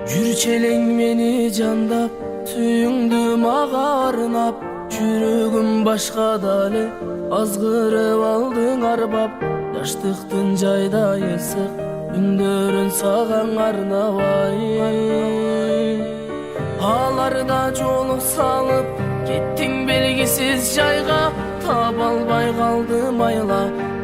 Жүрчелең мени жандап, сүйүңдү мага арнап, жүрөгүм башкада эле азгырып алдың арбап. Жаштыктын жайдайы ысык күндөрүн саган арнабай, аларда жолук салып кеттиң белгисиз жайга. Таба албай калдым айла,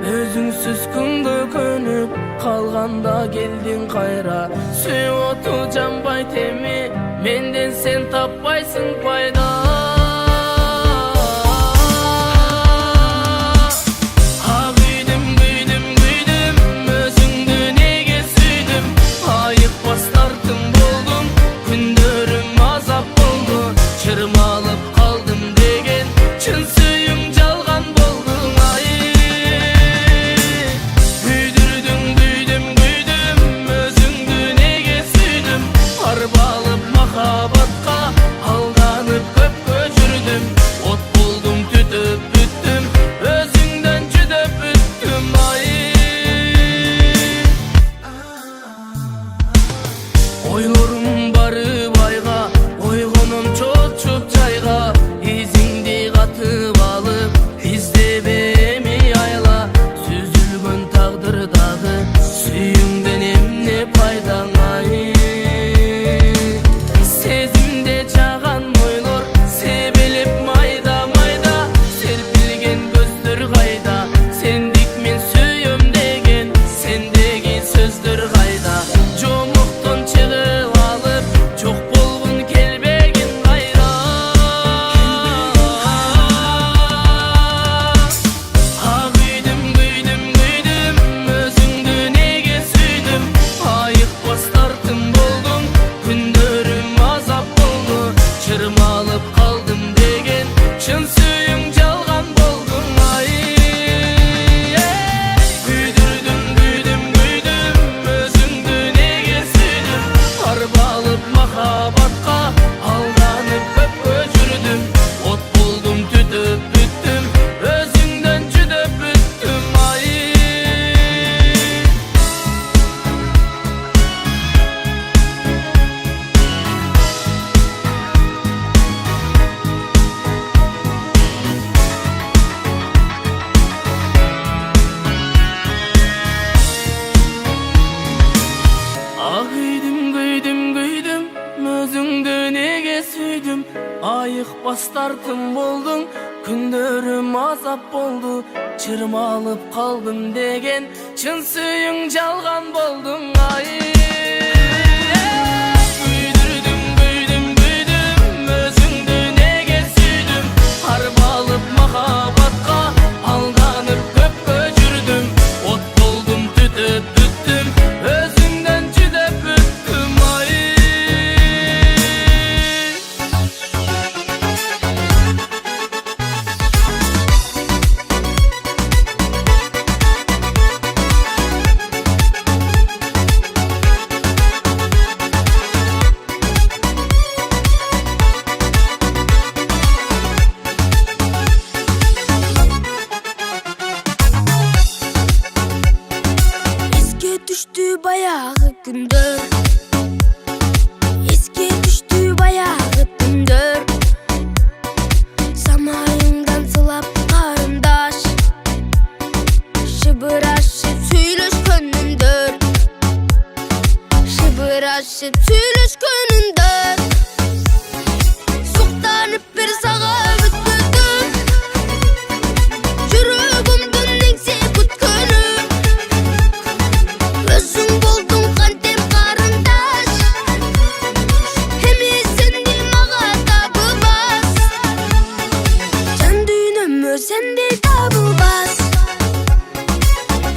өзүңсүз күнгө көнүп калганда келдиң кайра. Сүйүп оту жанбай теми, менден сен таппайсың пайда. Чырмалып калдым деген чын сүйүң жалган болдуң ай. Күйдүрдүң күйдүм өзүңдү неге сүйдүм. Арбалып махабатка алданып көпкө жүрдүм. От болдум түтүп бүттүм, өзүңдөн жүдөп бүттүм ай. Ойлорум барып айга, ойгонум чоочуп жайга. Изиңди катып алып издебе эми айла. Сүзүлгөн тагдырдагы сүйүңдөн эмне пайдаң ай. Сезимде жаган ойлор себелеп майда майда. Серпилген көздөр кайда, сендик мен сүйөм деген, сендеги сөздөр кайда. Жомуктон чыгып алып жок болгун келбегин кайра. Күйдүм өзүңдү неге сүйдүм. Айыкпас тартым болдуң, күндөрүм азап болду. Чырмалып калдым деген чын сүйүң жалган болдуң ай. Күйдүрдүм өзүңдү неге сүйдүм. Арбалып махабатка алданып көпкө жүрдүм. От болдум түтүп бүттүм, өзүңдөн жүдөп бүттүм ай. Күйдүм өзүңдү неге сүйдүм. Айыкпас тартым болдуң, күндөрүм азап болду. Чырмалып калдым деген чын сүйүң жалган болдуң ай. Күйдүрдүм өзүңдү неге сүйдүм. Арбалып махабатка алданып көпкө жүрдүм. От болдум түтүп бүттүм, өзүңдөн жүдөп бүттүм ай. Эске түштү баягы күндөр, эске түштү баягы түндөр. Самайыңдан сылап карындаш, шыбырашып сүйлөшкөнүндөр, шыбырашып сүйлөшкөнүндөр. Суктанып бир сага бүткөндүм, жүрөгүмдүн неңсе күткөнүм. Өзүң болдуң кантем карындаш, эми сенди мага табылбас. Жан дүйнөмө сендей табылбас.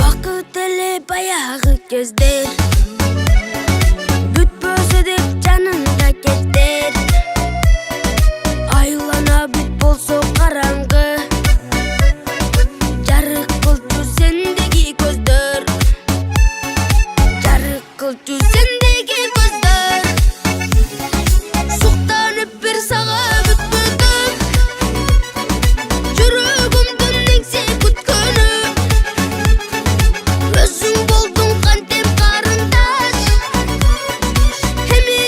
Бакыт эле баягы кездер, күтпөсө деп жанында кетер. Айлана бүт болсо караңгы, жарык кылчу сендеги көздөр, жарык кылчу сендеги көздөр. Суктанып бир сага бүткөндүм, жүрөгүмдүн неңсе күткөнүм. Өзүң болдуң кантем карындаш, эми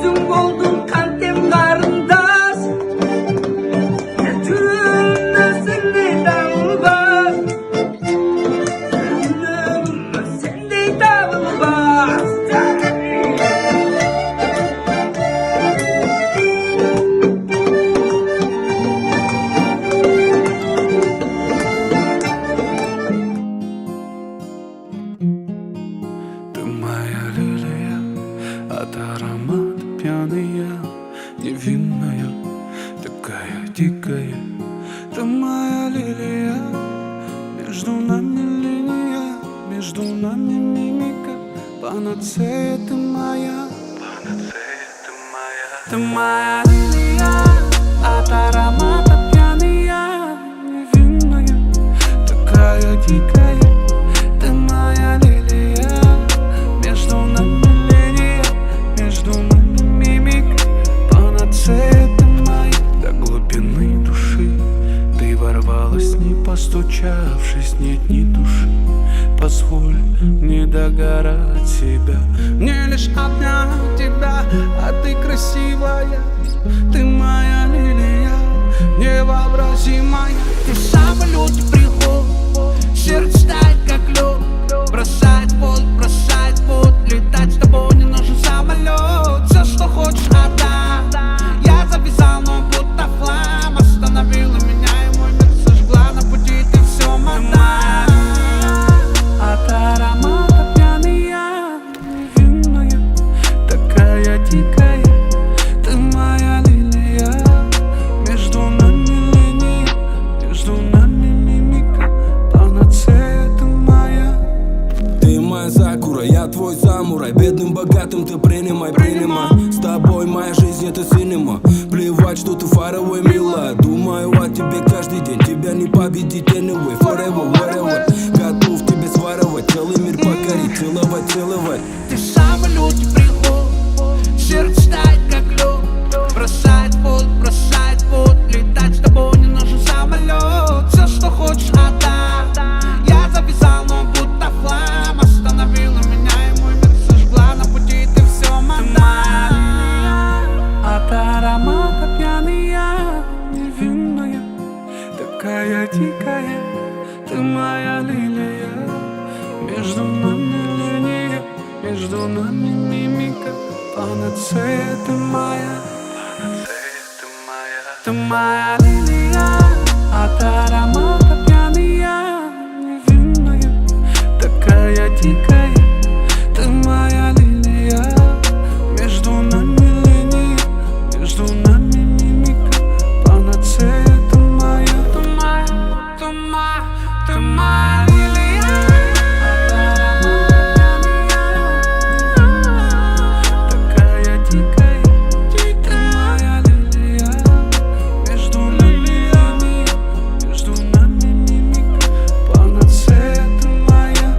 өзің болдың қантем қарындас. Түрім сендей табылбас, түрім сендей табылбас. Ты моя лилия, от аромата пьяная, невинная, такая дикая. Ты моя лилия, между нами линия, между нами мимика, панацея ты моя, панацея ты моя. Ты моя лилия, от аромата пьяная, невинная, такая дикая. Ты моя лилия, между нами линия, между нами мимика, панацея ты моя. До глубины души ты ворвалась, не постучавшись, нет ни души. Позволь не догорать себя, мне лишь обнять тебя, а ты красивая. Ты моя лилия, невообразимая. Ты самый лютый приход, сердце тает как лед, бросает в пот, летать с тобой не нужен самолет. Все, что хочешь, отдай. Я завязал, но будто флам остановила меня, и мой мир сожгла на пути, ты все моя. От аромата пьяная, невинная, такая дикая. Ты моя лилия, между нами линия, между нами мимика, панацея ты моя. Ты моя сакура, я твой самурай. Бедным, богатым ты принимай, принимай. С тобой моя жизнь это синема. Плевать, что ты far away, милая. Думаю о тебе каждый день, тебя не победить anyway. Forever, whatever, готов тебе сваривать, целый мир покорить, целовать, целовать. Ты самый лютый приход, сердце тает как лед, бросает в пот, летать с тобой не нужен самолет. Все, что хочешь, отдай. Я завязал, но будто флам остановила меня, и мой мир сожгла на пути, ты все моя. От аромата пьяная, невинная, такая дикая. Ты моя лилия, между нами линия, между нами мимика, панацея ты моя, панацея ты моя. Ты моя лилия, от аромата пьяная, невинная, такая дикая. Ты моя лилия, между нами линия, между нами мимика, панацея ты моя. Ты моя, ты моя, ты моя лилия, от аромата пьяная, такая дикая. Ты моя лилия, между лилиями, между нами мимика, панацея ты моя.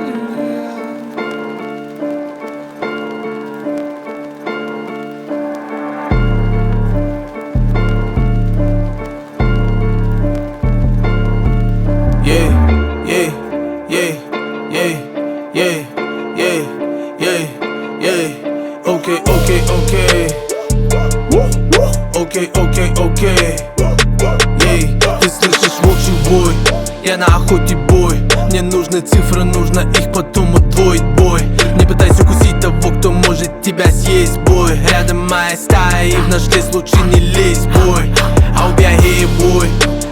Ты моя лилия. Окей. Ты слышишь волчий вой, я на охоте бой. Мне нужны цифры, нужно их потом удвоить бой. Не пытайся укусить того, кто может тебя съесть, бой. Рядом моя стая, и в наш лес лучше не лезь, бой. А у Биагея бой,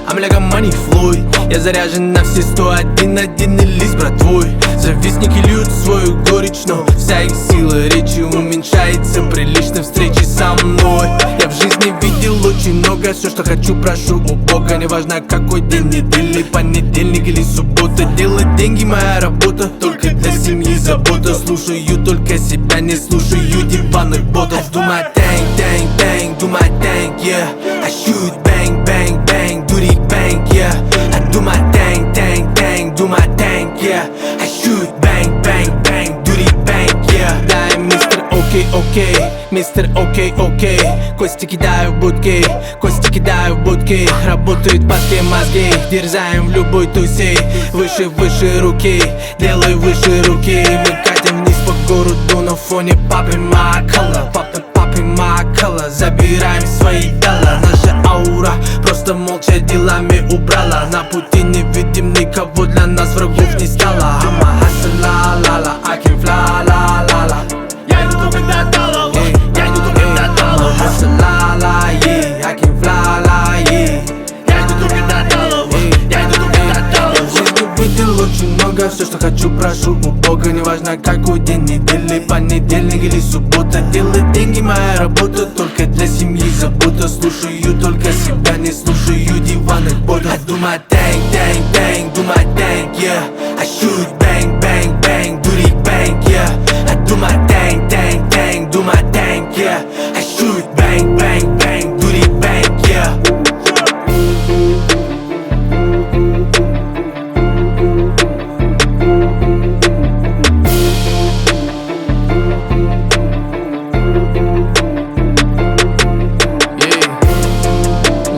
I'm like a money Floyd. Я заряжен на все 101 и лист, брат твой. Завистники льют свою горечь, но вся их сила речи уменьшается при личной встрече со мной. Я в жизни видел очень много, все, что хочу, прошу у Бога. Неважно какой день недели, понедельник или суббота. Делать деньги моя работа, только для семьи забота. Слушаю только себя, не слушаю диванных ботов. Do my thing, thing, thing, do my thing, yeah. I shoot bang, bang, bang, do the bang, yeah. I do my thing, thing, thing, do my thing, yeah. I shoot bang, bang, bang, do the bang, yeah. Да, мистер окей, мистер окей. Кости кидаю в будки, кости кидаю в будки. Работают падкие мозги, дерзаем в любой тусе. Выше руки, делай выше руки. Мы катим вниз по городу, но на фоне Popping my color, popping my color. Забираем свои дела. Наша аура просто молча делами убрала. На пути не видим никого, для нас врагов не стало. I'm a hustler, la la, I can fly, la la la. Я иду только до доллара, я иду только до доллара. Hustler, la la, yeah, I can fly, la yeah. Я иду только до доллара, я иду только до доллара. В жизни видел очень много, все, что хочу, прошу у Бога. Неважно какой день недели, понедельник или суббота. Делать деньги моя работа, только для семьи забота. Слушаю только себя, не слушаю диванных ботов. I do my thing, dang, dang, do my thing, yeah. I shoot bang, bang, bang, do the bang, yeah. I do my thing, dang, dang, do my thing, yeah. I shoot bang, bang, bang, do the bang, yeah.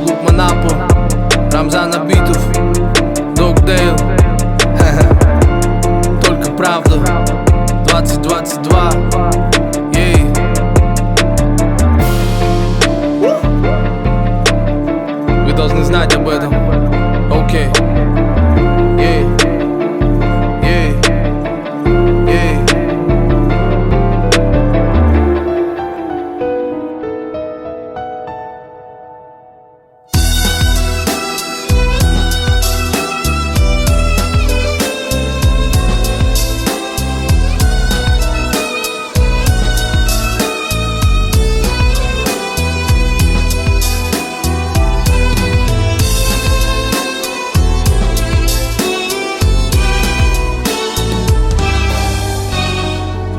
Лукман Апо, Рамзан Абитов, Догдейл. Только правда. 2022. Ей. Вы должны знать об этом. Окей. Ей. Ей. Ей.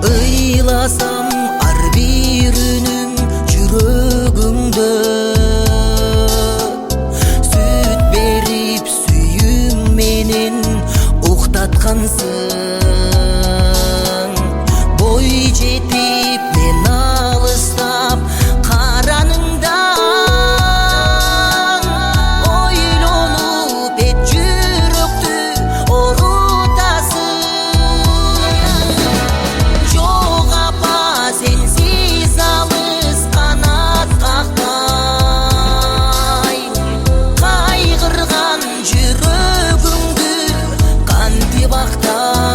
Ыйласам ар бир үнүм жүрөгүңдө сүт берип сүйүм менен уктаткансың. Бой жетип мен алыстап караныңдан ойлонуп эт жүрөктү орутасың. Жок апа сенсиз алыс канат какпай, кайгырган жүрөгүңдү кантип актай.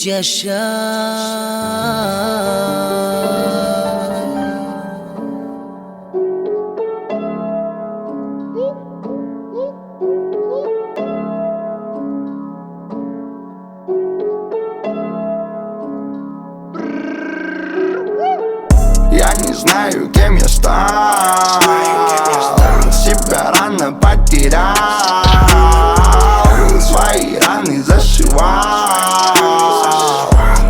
жаша. Я не знаю, кем я стал. Себя рано потерял, свои раны зашивал.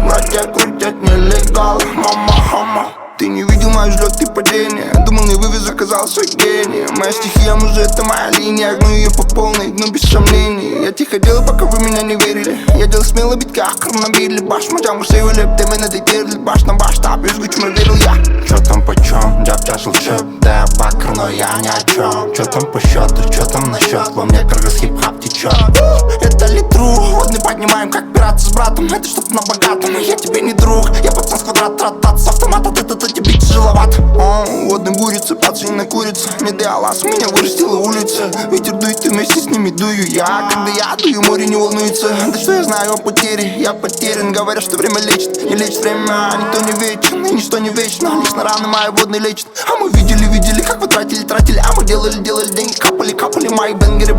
Братья крутят нелегал, мама. Ты не видел мой взлет и падение. Думал, не вывез, оказался гением. Моя стихия, мужик, это моя линия. Гну ее по полной, гну без сомнений. Я тихо делал, пока вы меня не верили. Я делал смело бить, как хронобили. Баш, мадям, усеивали, ты меня дотерли. Баш на баш, так, без гуч, верил я. Чё там почем? Джаб, чашел, шеп. Да, я бакр, но я ни о чем. Чё там по счету, чё там насчет? Во мне кыргыз хип-хап течет. Это ли true? Водный поднимаем, как пираты с братом. Это чтоб на богатом, я тебе не друг. Я пацан с квадрат, трат-тат, с автомата. Ты тебе тяжеловато. Водный бурится, пацан не курица. Не диалаз, меня вырастила улица. Ветер дует, и вместе с ними дую я. Когда я дую, море не волнуется. Да что я знаю о потере? Я потерян, говорят, что время лечит. Не лечит время, никто не вечен. И ничто не вечно, лично раны мои водные лечит. А мы видели, как вы тратили. А мы делали деньги, капали мои бенгеры.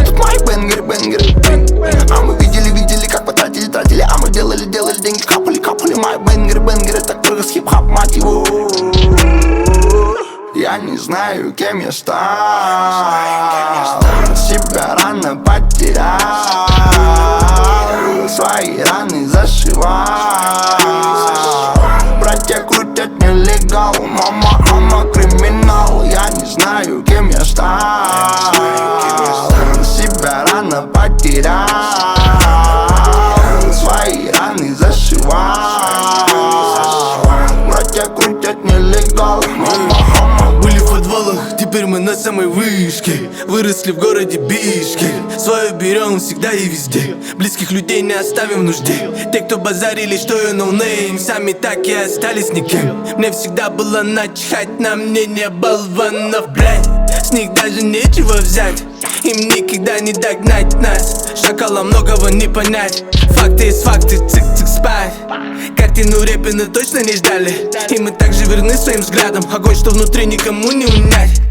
Тут мои бенгеры. А мы видели, как вы тратили. А мы делали деньги, капали мои бенгеры. Так только с хип-хап, мать его. Я не знаю, кем я стал. Себя рано потерял, свои раны зашивал. Братья крутят нелегал, мама криминал. Я не знаю, кем я стал. Себя рано потерял, свои раны зашивал. Братья крутят нелегал, Были в подвалах, теперь мы на самой вышке. Выросли в городе Бишкек. Свое берем всегда и везде. Близких людей не оставим в нужде. Те, кто базарили, что я ноунейм, сами так и остались никем. Мне всегда было начхать на мнение болванов, блядь. С них даже нечего взять. Им никогда не догнать нас. Шакала многого не понять. Факты есть факты, цик-цик спать. Картину Репина точно не ждали. И мы также верны своим взглядам. Огонь, что внутри никому не унять.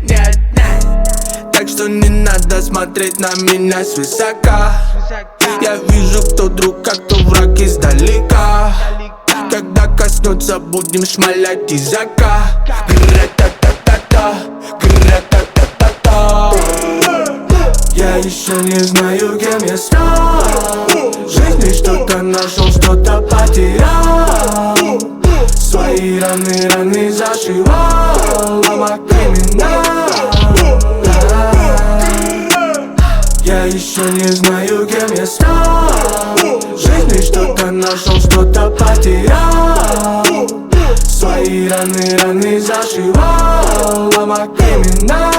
Так что не надо смотреть на меня свысока. Я вижу, кто друг, а кто враг издалека. Когда коснется, будем шмалять языка. Гра-та-та-та-та, гра-та-та-та-та. Я еще не знаю, кем я стал. В жизни что-то нашел, что-то потерял. Свои раны зашивал, мама криминал. Я еще не знаю, кем я стал. В жизни что-то нашел, что-то потерял. Свои раны зашивал, мама криминал.